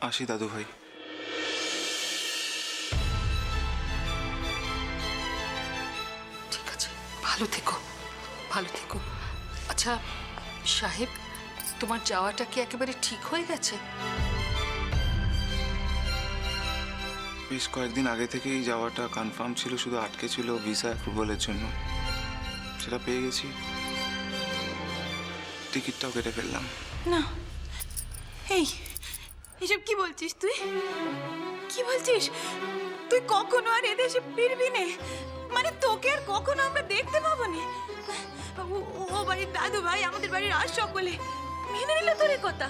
আসি দাদু ভাই। ঠিক আছে, ভালো থেকো, ভালো থেকো। আচ্ছা সাহেব, তোমার যাওয়াটা কি একেবারে ঠিক হয়ে গেছে? বেশ কয়েকদিন আগে থেকেই যাওয়াটা কনফার্ম ছিল, শুধু আটকে ছিল ভিসা অ্যাপ্রুভালের জন্য। সেটা পেয়ে গেছি, টিকিটটাও কেটে ফেললাম। না, এসব কি বলছিস তুই? কি বলছিস? তুই কখনো আর এদেশে ফিরবি না? মানে তোকে আর কখনো আমরা দেখতে পাবো না? ও বাড়ির দাদু ভাই, আমাদের বাড়ির আর সকলে মেনে নিল তোর কথা?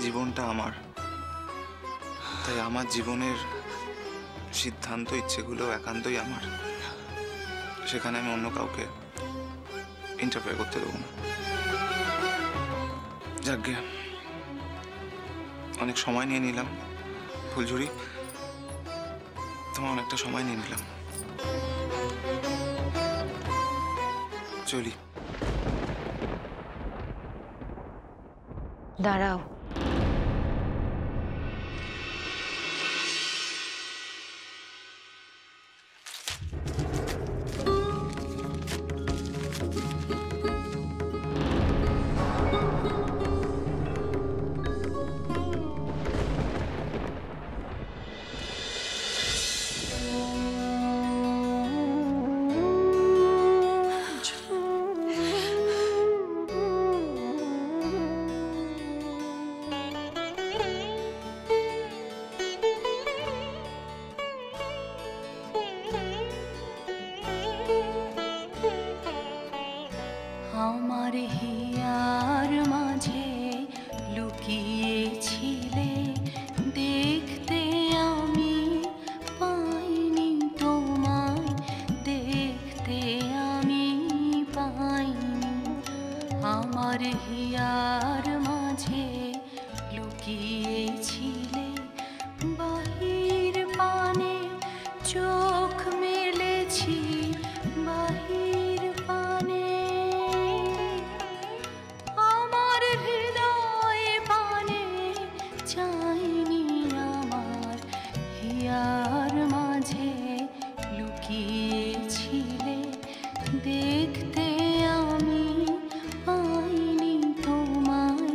জীবনটা আমার, তাই আমার জীবনের সিদ্ধান্ত ইচ্ছেগুলো একান্তই আমার। সেখানে আমি অন্য কাউকে ইন্টারফেয়ার করতে দেবো না। যাকগে, অনেক সময় নিয়ে নিলাম ফুলঝুরি, তোমার অনেকটা সময় নিয়ে নিলাম। চলি। দাঁড়াও, আমার হিয়ার মাঝে লুকিয়েছিলে, দেখতে আমি পাইনি তোমায়, দেখতে আমি পাইনি। আমার হিয়ার মাঝে লুকিয়েছিলে, বাহির পানে চোখ মেলেছি, বাহির পানে আমার হৃদয় পানে চাইনি। আমার হিয়ার মাঝে লুকিয়েছিলে, দেখতে আমি পাইনি তোমায়,